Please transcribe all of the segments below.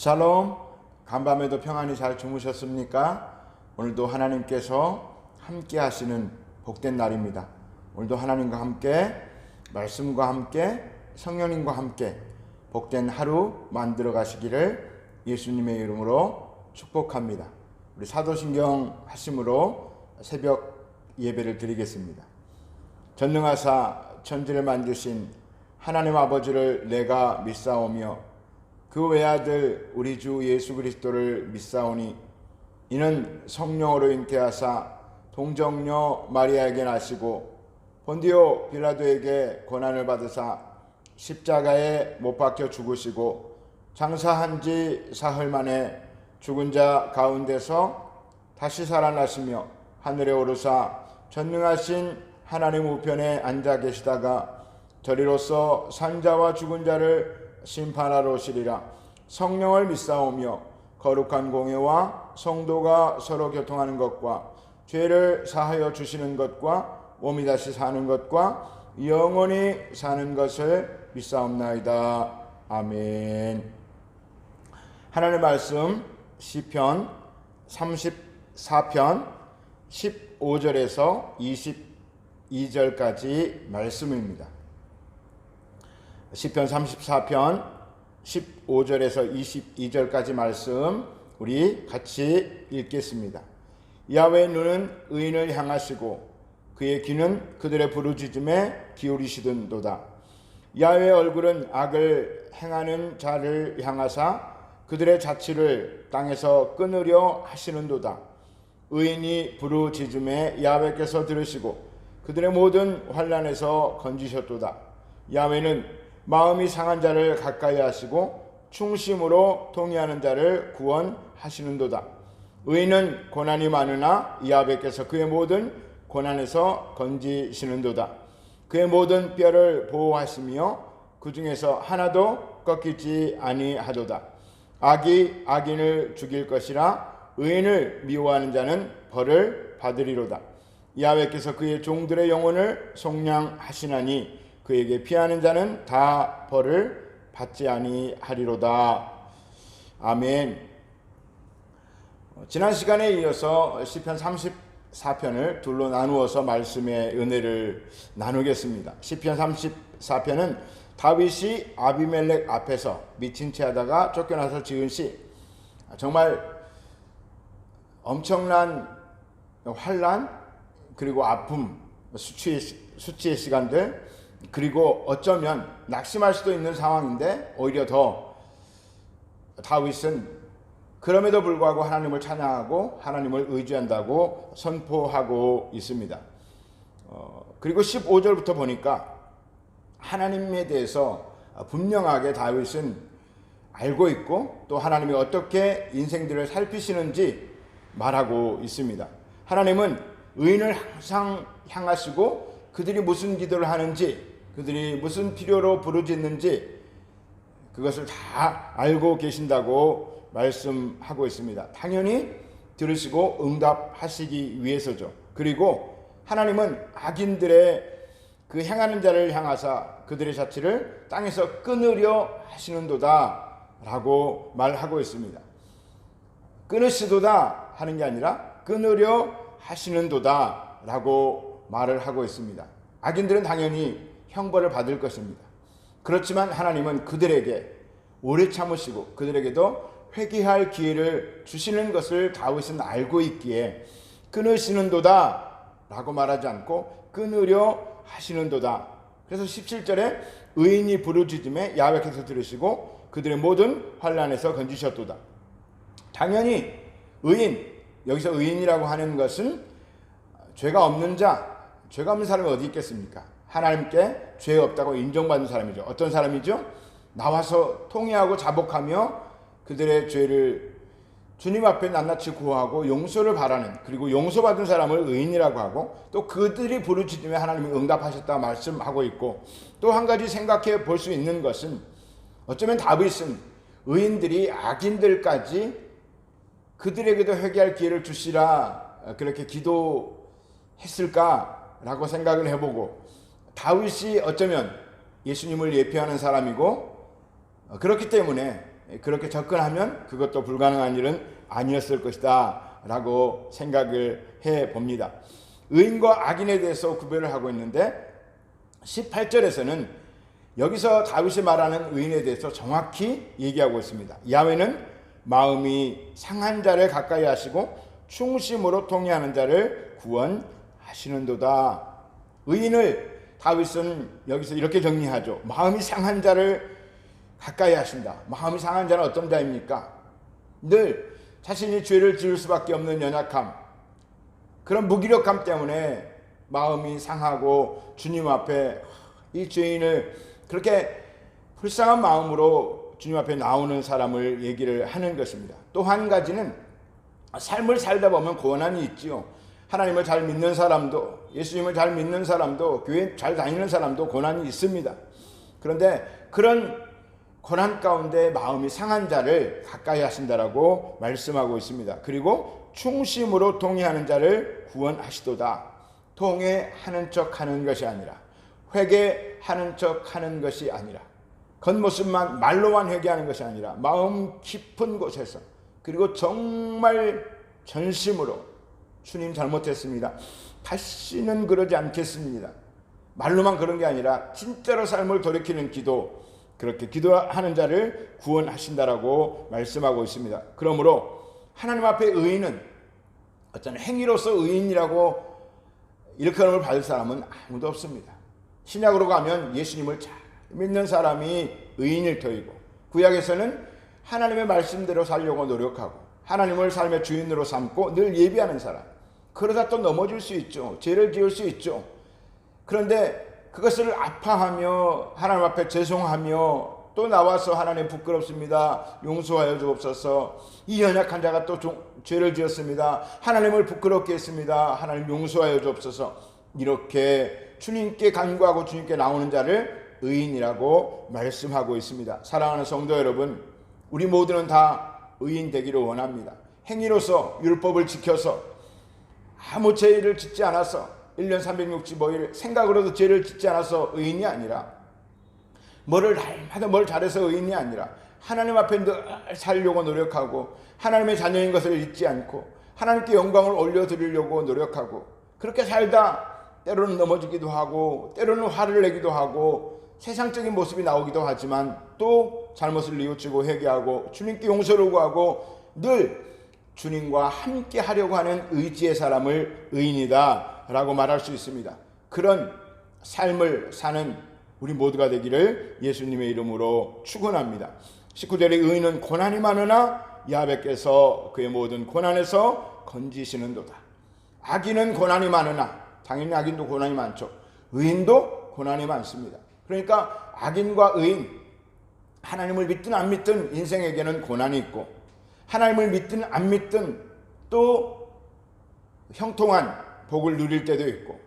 샬롬, 간밤에도 평안히 잘 주무셨습니까? 오늘도 하나님께서 함께 하시는 복된 날입니다. 오늘도 하나님과 함께, 말씀과 함께, 성령님과 함께 복된 하루 만들어 가시기를 예수님의 이름으로 축복합니다. 우리 사도신경 하심으로 새벽 예배를 드리겠습니다. 전능하사 천지를 만드신 하나님 아버지를 내가 믿사오며 그 외아들 우리 주 예수 그리스도를 믿사오니 이는 성령으로 잉태하사 동정녀 마리아에게 나시고 본디오 빌라도에게 고난을 받으사 십자가에 못 박혀 죽으시고 장사한 지 사흘 만에 죽은 자 가운데서 다시 살아나시며 하늘에 오르사 전능하신 하나님 우편에 앉아 계시다가 저리로서 산자와 죽은 자를 심판하러 오시리라. 성령을 믿사오며 거룩한 공예와 성도가 서로 교통하는 것과 죄를 사하여 주시는 것과 몸이 다시 사는 것과 영원히 사는 것을 믿사옵나이다. 아멘. 하나님의 말씀 시편 34편 15절에서 22절까지 말씀입니다. 시편 34편 15절에서 22절까지 말씀 우리 같이 읽겠습니다. 야훼의 눈은 의인을 향하시고 그의 귀는 그들의 부르짖음에 기울이시던도다. 야훼의 얼굴은 악을 행하는 자를 향하사 그들의 자취를 땅에서 끊으려 하시는도다. 의인이 부르짖음에 야훼께서 들으시고 그들의 모든 환난에서 건지셨도다. 야훼는 마음이 상한 자를 가까이 하시고 충심으로 통회하는 자를 구원하시는도다. 의인은 고난이 많으나 야훼께서 그의 모든 고난에서 건지시는도다. 그의 모든 뼈를 보호하시며 그 중에서 하나도 꺾이지 아니하도다. 악이 악인을 죽일 것이라 의인을 미워하는 자는 벌을 받으리로다. 야훼께서 그의 종들의 영혼을 속량하시나니 그에게 피하는 자는 다 벌을 받지 아니하리로다. 아멘. 지난 시간에 이어서 시편 34편을 둘로 나누어서 말씀의 은혜를 나누겠습니다. 시편 34편은 다윗이 아비멜렉 앞에서 미친 채 하다가 쫓겨나서 지은 시, 정말 엄청난 환난 그리고 아픔, 수치의 시간들, 그리고 어쩌면 낙심할 수도 있는 상황인데 오히려 더 다윗은 그럼에도 불구하고 하나님을 찬양하고 하나님을 의지한다고 선포하고 있습니다. 그리고 15절부터 보니까 하나님에 대해서 분명하게 다윗은 알고 있고 또 하나님이 어떻게 인생들을 살피시는지 말하고 있습니다. 하나님은 의인을 항상 향하시고 그들이 무슨 기도를 하는지, 그들이 무슨 필요로 부르짖는지 그것을 다 알고 계신다고 말씀하고 있습니다. 당연히 들으시고 응답하시기 위해서죠. 그리고 하나님은 악인들의 그 행하는 자를 향하사 그들의 자취를 땅에서 끊으려 하시는도다 라고 말하고 있습니다. 끊으시도다 하는 게 아니라 끊으려 하시는도다 라고 말을 하고 있습니다. 악인들은 당연히 형벌을 받을 것입니다. 그렇지만 하나님은 그들에게 오래 참으시고 그들에게도 회개할 기회를 주시는 것을 다윗은 알고 있기에 끊으시는도다 라고 말하지 않고 끊으려 하시는도다. 그래서 17절에 의인이 부르짖음에 야훼께서 들으시고 그들의 모든 환난에서 건지셨도다. 당연히 의인, 여기서 의인이라고 하는 것은 죄가 없는 자, 죄가 없는 사람이 어디 있겠습니까? 하나님께 죄 없다고 인정받는 사람이죠. 어떤 사람이죠? 나와서 통회하고 자복하며 그들의 죄를 주님 앞에 낱낱이 구하고 용서를 바라는, 그리고 용서받은 사람을 의인이라고 하고, 또 그들이 부르짖으며 하나님이 응답하셨다 말씀하고 있고, 또 한 가지 생각해 볼 수 있는 것은 어쩌면 다윗은 의인들이 악인들까지 그들에게도 회개할 기회를 주시라 그렇게 기도했을까라고 생각을 해보고, 다윗이 어쩌면 예수님을 예표하는 사람이고 그렇기 때문에 그렇게 접근하면 그것도 불가능한 일은 아니었을 것이다 라고 생각을 해봅니다. 의인과 악인에 대해서 구별을 하고 있는데 18절에서는 여기서 다윗이 말하는 의인에 대해서 정확히 얘기하고 있습니다. 야훼는 마음이 상한 자를 가까이 하시고 충심으로 통회하는 자를 구원하시는도다. 의인을 다윗은 여기서 이렇게 정리하죠. 마음이 상한 자를 가까이 하신다. 마음이 상한 자는 어떤 자입니까? 늘 자신이 죄를 지을 수밖에 없는 연약함, 그런 무기력함 때문에 마음이 상하고 주님 앞에 이 죄인을 그렇게 불쌍한 마음으로 주님 앞에 나오는 사람을 얘기를 하는 것입니다. 또 한 가지는 삶을 살다 보면 고난이 있지요. 하나님을 잘 믿는 사람도, 예수님을 잘 믿는 사람도, 교회 잘 다니는 사람도 고난이 있습니다. 그런데 그런 고난 가운데 마음이 상한 자를 가까이 하신다라고 말씀하고 있습니다. 그리고 충심으로 통회하는 자를 구원하시도다. 통회하는 척 하는 것이 아니라, 회개하는 척 하는 것이 아니라, 겉모습만 말로만 회개하는 것이 아니라 마음 깊은 곳에서, 그리고 정말 전심으로 주님 잘못했습니다, 다시는 그러지 않겠습니다, 말로만 그런 게 아니라 진짜로 삶을 돌이키는 기도, 그렇게 기도하는 자를 구원하신다라고 말씀하고 있습니다. 그러므로 하나님 앞에 의인은 어떤 행위로서 의인이라고 일컬음을 받을 사람은 아무도 없습니다. 신약으로 가면 예수님을 잘 믿는 사람이 의인일 터이고, 구약에서는 하나님의 말씀대로 살려고 노력하고 하나님을 삶의 주인으로 삼고 늘 예비하는 사람, 그러다 또 넘어질 수 있죠. 죄를 지을 수 있죠. 그런데 그것을 아파하며 하나님 앞에 죄송하며 또 나와서 하나님 부끄럽습니다, 용서하여 주옵소서, 이 연약한 자가 또 죄를 지었습니다, 하나님을 부끄럽게 했습니다, 하나님 용서하여 주옵소서, 이렇게 주님께 간구하고 주님께 나오는 자를 의인이라고 말씀하고 있습니다. 사랑하는 성도 여러분, 우리 모두는 다 의인 되기를 원합니다. 행위로서 율법을 지켜서 아무 죄를 짓지 않아서 1년 365일 생각으로도 죄를 짓지 않아서 의인이 아니라, 뭐를 날마다 뭘 잘해서 의인이 아니라 하나님 앞에 늘 살려고 노력하고 하나님의 자녀인 것을 잊지 않고 하나님께 영광을 올려드리려고 노력하고, 그렇게 살다 때로는 넘어지기도 하고 때로는 화를 내기도 하고 세상적인 모습이 나오기도 하지만 또 잘못을 뉘우치고 회개하고 주님께 용서를 구하고 늘 주님과 함께 하려고 하는 의지의 사람을 의인이다 라고 말할 수 있습니다. 그런 삶을 사는 우리 모두가 되기를 예수님의 이름으로 축원합니다. 19절에 의인은 고난이 많으나 야훼께서 그의 모든 고난에서 건지시는도다. 악인은 고난이 많으나, 당연히 악인도 고난이 많죠. 의인도 고난이 많습니다. 그러니까 악인과 의인, 하나님을 믿든 안 믿든 인생에게는 고난이 있고, 하나님을 믿든 안 믿든 또 형통한 복을 누릴 때도 있고,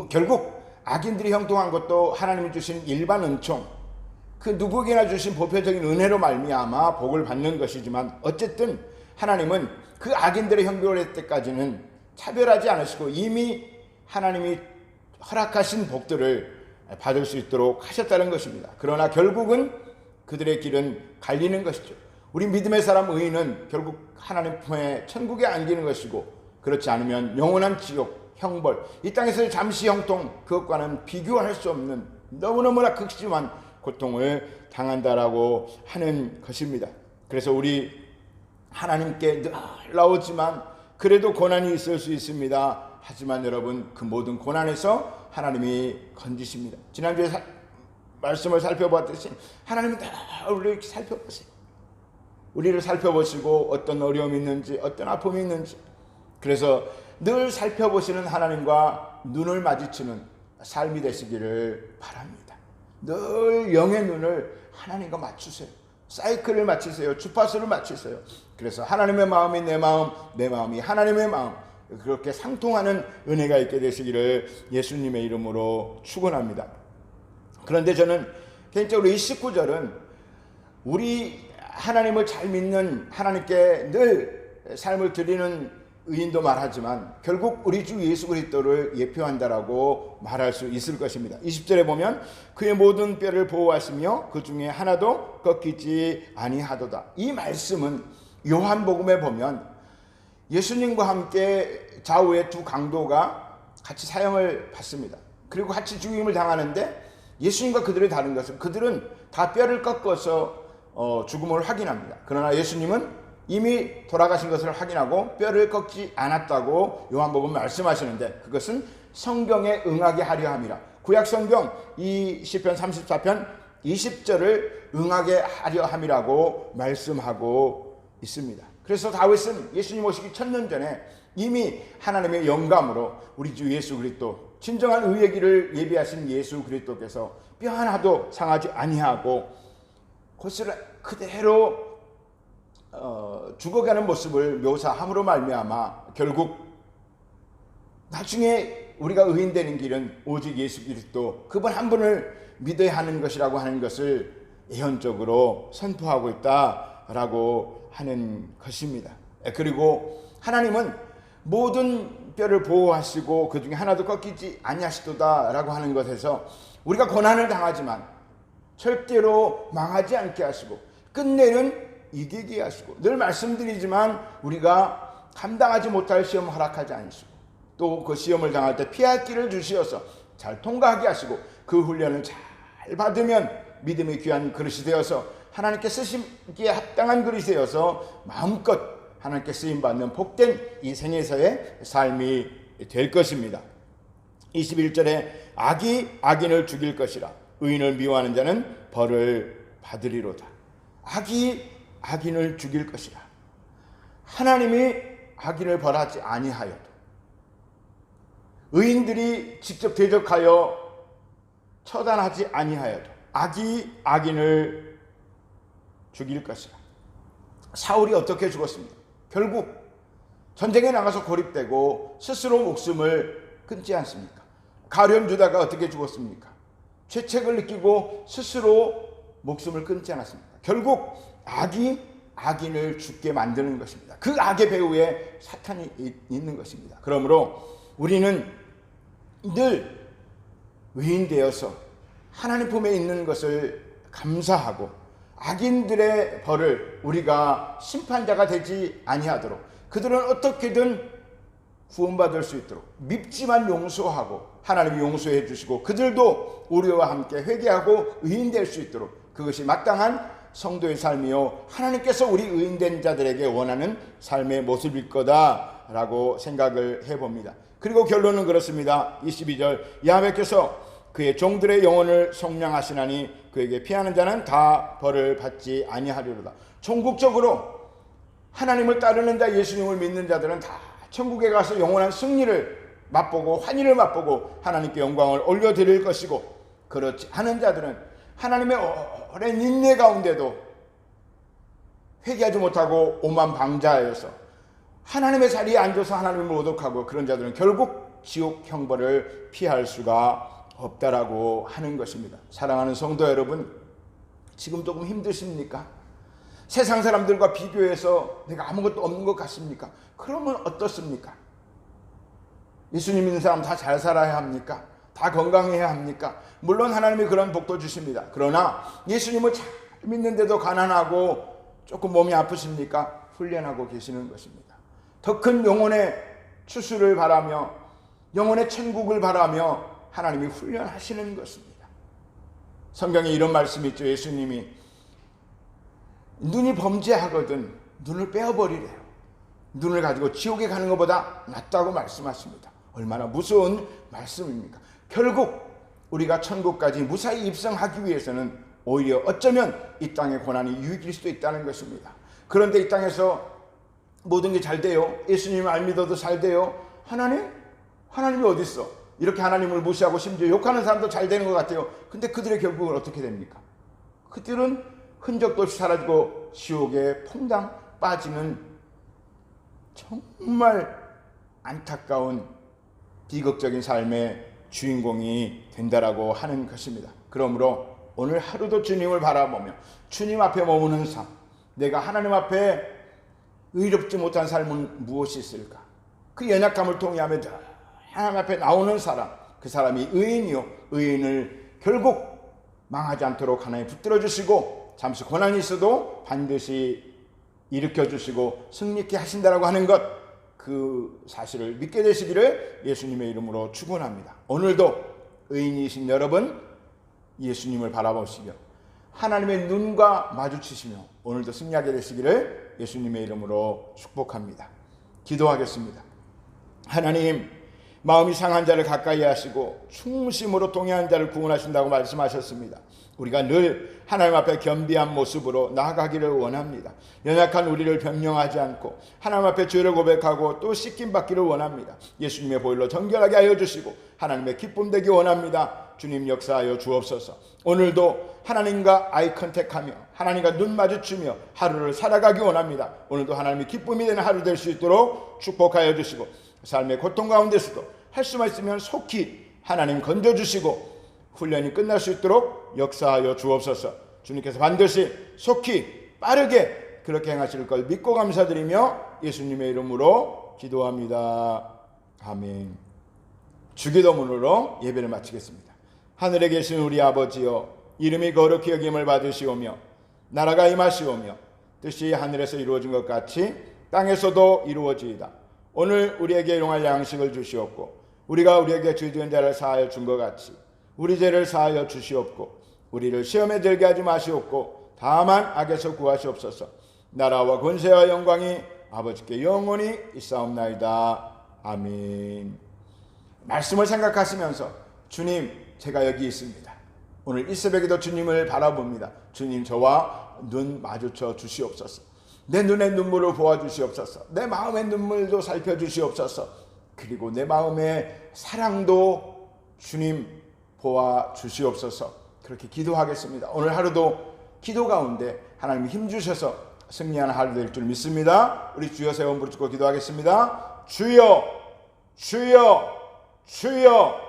결국 악인들이 형통한 것도 하나님이 주신 일반 은총, 그 누구에게나 주신 보편적인 은혜로 말미암아 복을 받는 것이지만, 어쨌든 하나님은 그 악인들의 형벌할 때까지는 차별하지 않으시고 이미 하나님이 허락하신 복들을 받을 수 있도록 하셨다는 것입니다. 그러나 결국은 그들의 길은 갈리는 것이죠. 우리 믿음의 사람 의인은 결국 하나님 품에 천국에 안기는 것이고, 그렇지 않으면 영원한 지옥, 형벌, 이 땅에서의 잠시 형통, 그것과는 비교할 수 없는 너무너무나 극심한 고통을 당한다라고 하는 것입니다. 그래서 우리 하나님께 늘 나오지만 그래도 고난이 있을 수 있습니다. 하지만 여러분, 그 모든 고난에서 하나님이 건지십니다. 지난주에 말씀을 살펴봤듯이 하나님은 다 우리를 살펴보세요. 우리를 살펴보시고 어떤 어려움이 있는지, 어떤 아픔이 있는지, 그래서 늘 살펴보시는 하나님과 눈을 마주치는 삶이 되시기를 바랍니다. 늘 영의 눈을 하나님과 맞추세요. 사이클을 맞추세요. 주파수를 맞추세요. 그래서 하나님의 마음이 내 마음, 내 마음이 하나님의 마음, 그렇게 상통하는 은혜가 있게 되시기를 예수님의 이름으로 축원합니다. 그런데 저는 개인적으로 이 19절은 우리 하나님을 잘 믿는, 하나님께 늘 삶을 드리는 의인도 말하지만 결국 우리 주 예수 그리스도를 예표한다라고 말할 수 있을 것입니다. 20절에 보면 그의 모든 뼈를 보호하시며 그 중에 하나도 꺾이지 아니하도다. 이 말씀은 요한복음에 보면 예수님과 함께 좌우의 두 강도가 같이 사형을 받습니다. 그리고 같이 죽임을 당하는데 예수님과 그들이 다른 것은 그들은 다 뼈를 꺾어서 죽음을 확인합니다. 그러나 예수님은 이미 돌아가신 것을 확인하고 뼈를 꺾지 않았다고 요한복음 말씀하시는데 그것은 성경에 응하게 하려 함이라. 구약성경 이 시편 34편 20절을 응하게 하려 함이라고 말씀하고 있습니다. 그래서 다윗은 예수님 오시기 1000년 전에 이미 하나님의 영감으로 우리 주 예수 그리스도, 진정한 의의 길을 예비하신 예수 그리스도께서 뼈 하나도 상하지 아니하고 그것을 그대로 죽어가는 모습을 묘사함으로 말미암아 결국 나중에 우리가 의인되는 길은 오직 예수 그리스도 그분 한 분을 믿어야 하는 것이라고 하는 것을 예언적으로 선포하고 있다라고 하는 것입니다. 그리고 하나님은 모든 뼈를 보호하시고 그 중에 하나도 꺾이지 아니하시도다라고 하는 것에서 우리가 고난을 당하지만 절대로 망하지 않게 하시고 끝내는 이기게 하시고, 늘 말씀드리지만 우리가 감당하지 못할 시험 허락하지 않으시고 또 그 시험을 당할 때 피할 길을 주시어서 잘 통과하게 하시고 그 훈련을 잘 받으면 믿음의 귀한 그릇이 되어서 하나님께 쓰시기에 합당한 그릇이 되어서 마음껏 하나님께 쓰임받는 복된 이 생에서의 삶이 될 것입니다. 21절에 악이 악인을 죽일 것이라 의인을 미워하는 자는 벌을 받으리로다. 악이 악인을 죽일 것이라. 하나님이 악인을 벌하지 아니하여도 의인들이 직접 대적하여 처단하지 아니하여도 악이 악인을 죽일 것이라. 사울이 어떻게 죽었습니까? 결국 전쟁에 나가서 고립되고 스스로 목숨을 끊지 않습니까? 가룟 유다가 어떻게 죽었습니까? 죄책을 느끼고 스스로 목숨을 끊지 않았습니까? 결국 악이 악인을 죽게 만드는 것입니다. 그 악의 배후에 사탄이 있는 것입니다. 그러므로 우리는 늘 의인되어서 하나님 품에 있는 것을 감사하고 악인들의 벌을 우리가 심판자가 되지 아니하도록 그들은 어떻게든 구원받을 수 있도록 밉지만 용서하고 하나님이 용서해 주시고 그들도 우리와 함께 회개하고 의인될 수 있도록 그것이 마땅한 성도의 삶이요 하나님께서 우리 의인된 자들에게 원하는 삶의 모습일 거다라고 생각을 해봅니다. 그리고 결론은 그렇습니다. 22절 야훼께서 그의 종들의 영혼을 속량하시나니 그에게 피하는 자는 다 벌을 받지 아니하리로다. 종국적으로 하나님을 따르는 자, 예수님을 믿는 자들은 다 천국에 가서 영원한 승리를 맛보고 환희를 맛보고 하나님께 영광을 올려드릴 것이고, 그렇지 않은 자들은 하나님의 오랜 인내 가운데도 회개하지 못하고 오만방자하여서 하나님의 자리에 앉아서 하나님을 모독하고 그런 자들은 결국 지옥 형벌을 피할 수가 없다라고 하는 것입니다. 사랑하는 성도 여러분, 지금 조금 힘드십니까? 세상 사람들과 비교해서 내가 아무것도 없는 것 같습니까? 그러면 어떻습니까? 예수님 믿는 사람 다 잘 살아야 합니까? 다 건강해야 합니까? 물론 하나님이 그런 복도 주십니다. 그러나 예수님을 잘 믿는데도 가난하고 조금 몸이 아프십니까? 훈련하고 계시는 것입니다. 더 큰 영혼의 추수를 바라며 영혼의 천국을 바라며 하나님이 훈련하시는 것입니다. 성경에 이런 말씀이 있죠. 예수님이 눈이 범죄하거든 눈을 빼어버리래요. 눈을 가지고 지옥에 가는 것보다 낫다고 말씀하십니다. 얼마나 무서운 말씀입니까? 결국 우리가 천국까지 무사히 입성하기 위해서는 오히려 어쩌면 이 땅의 고난이 유익일 수도 있다는 것입니다. 그런데 이 땅에서 모든 게 잘 돼요. 예수님을 안 믿어도 잘 돼요. 하나님이 어디 있어? 이렇게 하나님을 무시하고 심지어 욕하는 사람도 잘 되는 것 같아요. 근데 그들의 결국은 어떻게 됩니까? 그들은 흔적도 없이 사라지고 지옥에 퐁당 빠지는 정말 안타까운 비극적인 삶의 주인공이 된다라고 하는 것입니다. 그러므로 오늘 하루도 주님을 바라보며 주님 앞에 머무는 삶, 내가 하나님 앞에 의롭지 못한 삶은 무엇이 있을까? 그 연약함을 통해하며 하나님 앞에 나오는 사람, 그 사람이 의인이요, 의인을 결국 망하지 않도록 하나님 붙들어 주시고 잠시 고난이 있어도 반드시 일으켜 주시고 승리케 하신다라고 하는 것, 그 사실을 믿게 되시기를 예수님의 이름으로 축원합니다. 오늘도 의인이신 여러분, 예수님을 바라보시며 하나님의 눈과 마주치시며 오늘도 승리하게 되시기를 예수님의 이름으로 축복합니다. 기도하겠습니다. 하나님, 마음이 상한 자를 가까이 하시고 충심으로 동의한 자를 구원하신다고 말씀하셨습니다. 우리가 늘 하나님 앞에 겸비한 모습으로 나아가기를 원합니다. 연약한 우리를 변명하지 않고 하나님 앞에 죄를 고백하고 또 씻김 받기를 원합니다. 예수님의 보혈로 정결하게 하여 주시고 하나님의 기쁨 되기 원합니다. 주님 역사하여 주옵소서. 오늘도 하나님과 아이 컨택하며 하나님과 눈 마주치며 하루를 살아가기 원합니다. 오늘도 하나님의 기쁨이 되는 하루 될 수 있도록 축복하여 주시고 삶의 고통 가운데서도 할 수만 있으면 속히 하나님 건져주시고 훈련이 끝날 수 있도록 역사하여 주옵소서. 주님께서 반드시 속히 빠르게 그렇게 행하실 걸 믿고 감사드리며 예수님의 이름으로 기도합니다. 아멘. 주기도문으로 예배를 마치겠습니다. 하늘에 계신 우리 아버지여, 이름이 거룩히 여김을 받으시오며 나라가 임하시오며 뜻이 하늘에서 이루어진 것 같이 땅에서도 이루어지이다. 오늘 우리에게 일용할 양식을 주시옵고 우리가 우리에게 죄 지은 자를 사하여 준 것 같이 우리 죄를 사하여 주시옵고 우리를 시험에 들게 하지 마시옵고 다만 악에서 구하시옵소서. 나라와 권세와 영광이 아버지께 영원히 있사옵나이다. 아멘. 말씀을 생각하시면서 주님, 제가 여기 있습니다. 오늘 이 새벽에도 주님을 바라봅니다. 주님, 저와 눈 마주쳐 주시옵소서. 내 눈의 눈물을 보아주시옵소서. 내 마음의 눈물도 살펴주시옵소서. 그리고 내 마음의 사랑도 주님 보아주시옵소서. 그렇게 기도하겠습니다. 오늘 하루도 기도 가운데 하나님 힘주셔서 승리하는 하루 될 줄 믿습니다. 우리 주여 세 번 부르짖고 기도하겠습니다. 주여, 주여, 주여.